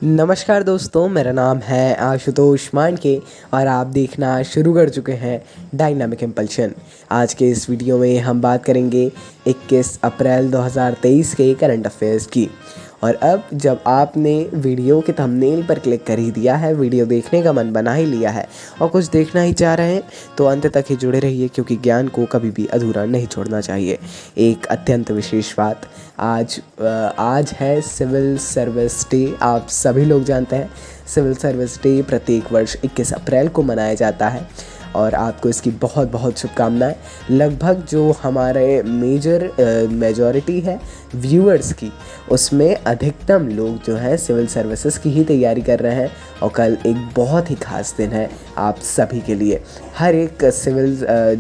नमस्कार दोस्तों, मेरा नाम है आशुतोष मांडके और आप देखना शुरू कर चुके हैं डायनामिक इम्पल्शन। आज के इस वीडियो में हम बात करेंगे 21 अप्रैल 2023 के करंट अफेयर्स की। और अब जब आपने वीडियो के थंबनेल पर क्लिक कर ही दिया है, वीडियो देखने का मन बना ही लिया है और कुछ देखना ही चाह रहे हैं, तो अंत तक ही जुड़े रहिए, क्योंकि ज्ञान को कभी भी अधूरा नहीं छोड़ना चाहिए। एक अत्यंत विशेष बात, आज है सिविल सर्विस डे। आप सभी लोग जानते हैं सिविल सर्विस डे प्रत्येक वर्ष 21 अप्रैल को मनाया जाता है और आपको इसकी बहुत बहुत शुभकामनाएं। लगभग जो हमारे मेजॉरिटी है व्यूअर्स की, उसमें अधिकतम लोग जो हैं सिविल सर्विसेज की ही तैयारी कर रहे हैं और कल एक बहुत ही ख़ास दिन है आप सभी के लिए। हर एक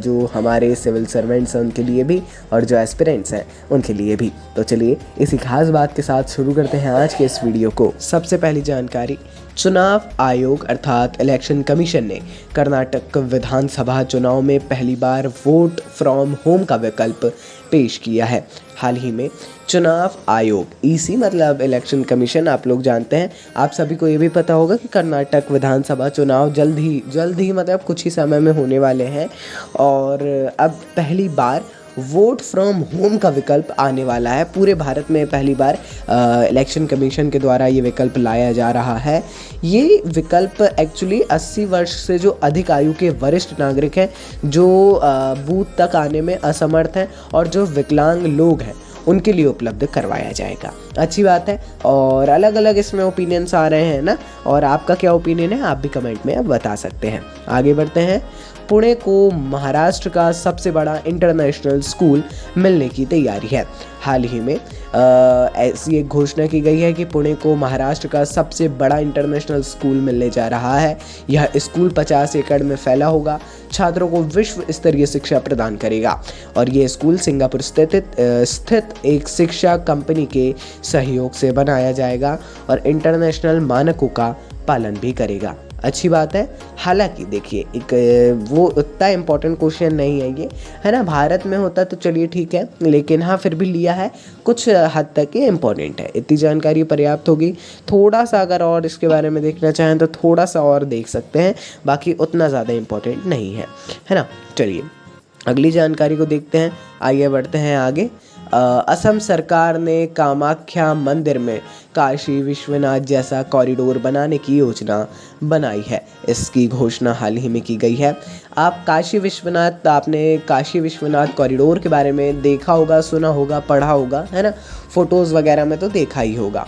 जो हमारे सिविल सर्वेंट्स हैं उनके लिए भी और जो एस्पिरेंट्स हैं उनके लिए भी। तो चलिए इसी खास बात के साथ शुरू करते हैं आज के इस वीडियो को। सबसे पहली जानकारी, चुनाव आयोग अर्थात इलेक्शन कमीशन ने कर्नाटक विधानसभा चुनाव में पहली बार वोट फ्रॉम होम का विकल्प पेश किया है। हाल ही में चुनाव आयोग, ईसी मतलब इलेक्शन कमीशन, आप लोग जानते हैं। आप सभी को ये भी पता होगा कि कर्नाटक विधानसभा चुनाव जल्द ही मतलब कुछ ही समय में होने वाले हैं और अब पहली बार वोट फ्रॉम होम का विकल्प आने वाला है। पूरे भारत में पहली बार इलेक्शन कमीशन के द्वारा ये विकल्प लाया जा रहा है। ये विकल्प एक्चुअली 80 वर्ष से जो अधिक आयु के वरिष्ठ नागरिक हैं, जो बूथ तक आने में असमर्थ हैं और जो विकलांग लोग हैं, उनके लिए उपलब्ध करवाया जाएगा। अच्छी बात है और अलग अलग इसमें ओपिनियंस आ रहे हैं ना, और आपका क्या ओपिनियन है आप भी कमेंट में बता सकते हैं। आगे बढ़ते हैं। पुणे को महाराष्ट्र का सबसे बड़ा इंटरनेशनल स्कूल मिलने की तैयारी है। हाल ही में ऐसी एक घोषणा की गई है कि पुणे को महाराष्ट्र का सबसे बड़ा इंटरनेशनल स्कूल मिलने जा रहा है। यह स्कूल 50 एकड़ में फैला होगा, छात्रों को विश्व स्तरीय शिक्षा प्रदान करेगा और ये स्कूल सिंगापुर स्थित एक शिक्षा कंपनी के सहयोग से बनाया जाएगा और इंटरनेशनल मानकों का पालन भी करेगा। अच्छी बात है। हालांकि देखिए, एक वो उतना इम्पोर्टेंट क्वेश्चन नहीं है ये, है ना। भारत में होता तो चलिए ठीक है, लेकिन हाँ फिर भी लिया है, कुछ हद तक ये इम्पोर्टेंट है। इतनी जानकारी पर्याप्त होगी। थोड़ा सा अगर और इसके बारे में देखना चाहें तो थोड़ा सा और देख सकते हैं, बाकी उतना ज़्यादा इम्पोर्टेंट नहीं है ना। चलिए अगली जानकारी को देखते हैं, आइए बढ़ते हैं आगे। असम सरकार ने कामाख्या मंदिर में काशी विश्वनाथ जैसा कॉरिडोर बनाने की योजना बनाई है। इसकी घोषणा हाल ही में की गई है। आपने काशी विश्वनाथ कॉरिडोर के बारे में देखा होगा, सुना होगा, पढ़ा होगा, है ना। फ़ोटोज़ वगैरह में तो देखा ही होगा।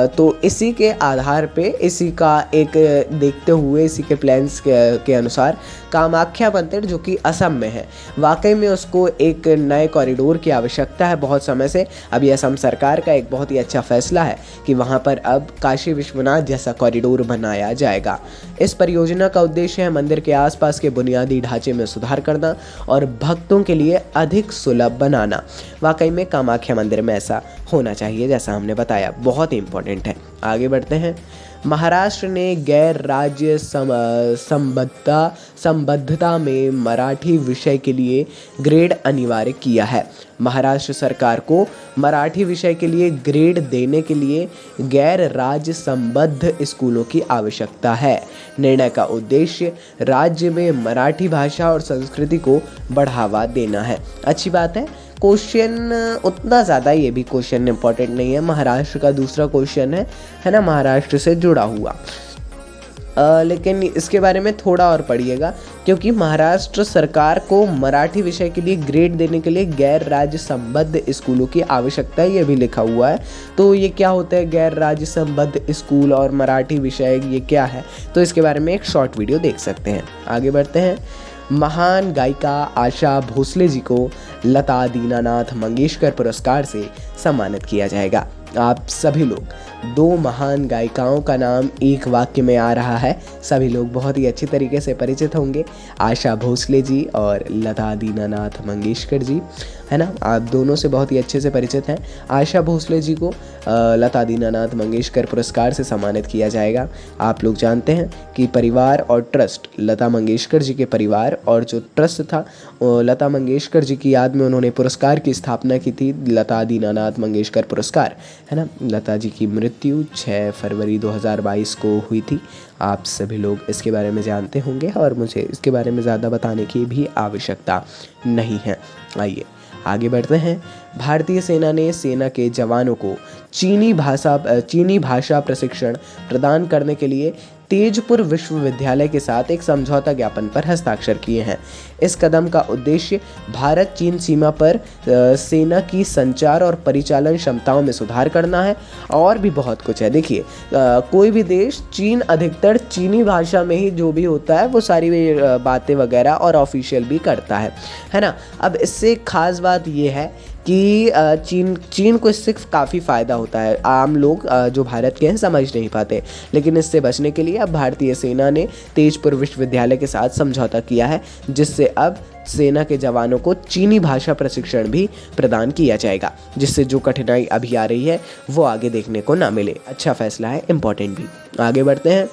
तो इसी के आधार पे, इसी का एक देखते हुए, इसी के प्लान्स के अनुसार कामाख्या मंदिर जो कि असम में है, वाकई में उसको एक नए कॉरिडोर की आवश्यकता है बहुत समय से। अभी असम सरकार का एक बहुत ही अच्छा फैसला है कि वहाँ पर अब काशी विश्वनाथ जैसा कॉरिडोर बनाया जाएगा। इस परियोजना का उद्देश्य है मंदिर के आसपास के बुनियादी ढांचे में सुधार करना और भक्तों के लिए अधिक सुलभ बनाना। वाकई में कामाख्या मंदिर में ऐसा होना चाहिए, जैसा हमने बताया, बहुत ही इम्पोर्टेंट है। आगे बढ़ते हैं। महाराष्ट्र ने गैर राज्य संबद्धता में मराठी विषय के लिए ग्रेड अनिवार्य किया है। महाराष्ट्र सरकार को मराठी विषय के लिए ग्रेड देने के लिए गैर राज्य संबद्ध स्कूलों की आवश्यकता है। निर्णय का उद्देश्य राज्य में मराठी भाषा और संस्कृति को बढ़ावा देना है। अच्छी बात है। क्वेश्चन उतना ज़्यादा, ये भी क्वेश्चन इंपॉर्टेंट नहीं है। महाराष्ट्र का दूसरा क्वेश्चन है ना, महाराष्ट्र से जुड़ा हुआ, लेकिन इसके बारे में थोड़ा और पढ़िएगा, क्योंकि महाराष्ट्र सरकार को मराठी विषय के लिए ग्रेड देने के लिए गैर राज्य संबद्ध स्कूलों की आवश्यकता है, ये भी लिखा हुआ है। तो ये क्या होता है गैर राज्य संबद्ध स्कूल और मराठी विषय, ये क्या है? तो इसके बारे में एक शॉर्ट वीडियो देख सकते हैं। आगे बढ़ते हैं। महान गायिका आशा भोसले जी को लता दीनानाथ मंगेशकर पुरस्कार से सम्मानित किया जाएगा। आप सभी लोग, दो महान गायिकाओं का नाम एक वाक्य में आ रहा है, सभी लोग बहुत ही अच्छी तरीके से परिचित होंगे, आशा भोसले जी और लता दीनानाथ मंगेशकर जी, है ना। आप दोनों से बहुत ही अच्छे से परिचित हैं। आशा भोसले जी को लता दीनानाथ मंगेशकर पुरस्कार से सम्मानित किया जाएगा। आप लोग जानते हैं कि परिवार और ट्रस्ट, लता मंगेशकर जी के परिवार और जो ट्रस्ट था, लता मंगेशकर जी की याद में उन्होंने पुरस्कार की स्थापना की थी, लता दीनानाथ मंगेशकर पुरस्कार, है ना। लता जी की मृत्यु 6 फरवरी 2022 को हुई थी। आप सभी लोग इसके बारे में जानते होंगे और मुझे इसके बारे में ज़्यादा बताने की भी आवश्यकता नहीं है। आइए आगे बढ़ते हैं। भारतीय सेना ने सेना के जवानों को चीनी भाषा प्रशिक्षण प्रदान करने के लिए तेजपुर विश्वविद्यालय के साथ एक समझौता ज्ञापन पर हस्ताक्षर किए हैं। इस कदम का उद्देश्य भारत चीन सीमा पर सेना की संचार और परिचालन क्षमताओं में सुधार करना है और भी बहुत कुछ है। देखिए कोई भी देश चीन अधिकतर चीनी भाषा में ही जो भी होता है वो सारी बातें वगैरह और ऑफिशियल भी करता है ना। अब इससे खास बात ये है कि चीन को इससे काफ़ी फ़ायदा होता है। आम लोग जो भारत के हैं समझ नहीं पाते, लेकिन इससे बचने के लिए अब भारतीय सेना ने तेजपुर विश्वविद्यालय के साथ समझौता किया है, जिससे अब सेना के जवानों को चीनी भाषा प्रशिक्षण भी प्रदान किया जाएगा, जिससे जो कठिनाई अभी आ रही है वो आगे देखने को ना मिले। अच्छा फैसला है, इम्पोर्टेंट भी। आगे बढ़ते हैं।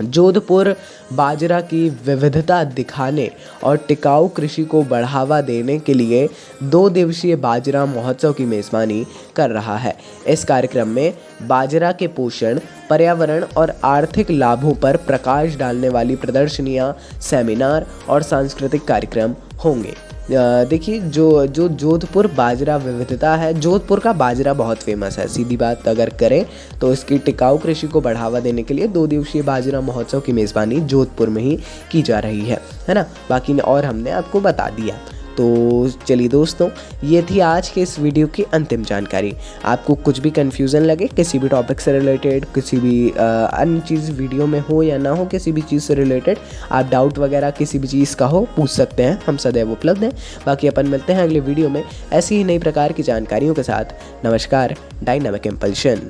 जोधपुर बाजरा की विविधता दिखाने और टिकाऊ कृषि को बढ़ावा देने के लिए 2 दिवसीय बाजरा महोत्सव की मेज़बानी कर रहा है। इस कार्यक्रम में बाजरा के पोषण, पर्यावरण और आर्थिक लाभों पर प्रकाश डालने वाली प्रदर्शनियां, सेमिनार और सांस्कृतिक कार्यक्रम होंगे। देखिए जो जोधपुर बाजरा विविधता है, जोधपुर का बाजरा बहुत फेमस है। सीधी बात अगर करें तो इसकी टिकाऊ कृषि को बढ़ावा देने के लिए 2 दिवसीय बाजरा महोत्सव की मेज़बानी जोधपुर में ही की जा रही है ना। बाकी और हमने आपको बता दिया। तो चलिए दोस्तों, ये थी आज के इस वीडियो की अंतिम जानकारी। आपको कुछ भी कन्फ्यूज़न लगे किसी भी टॉपिक से रिलेटेड, किसी भी अन्य चीज़ वीडियो में हो या ना हो, किसी भी चीज़ से रिलेटेड आप डाउट वगैरह किसी भी चीज़ का हो पूछ सकते हैं, हम सदैव उपलब्ध हैं। बाकी अपन मिलते हैं अगले वीडियो में ऐसी ही नई प्रकार की जानकारियों के साथ। नमस्कार, डायनामिक इम्पल्शन।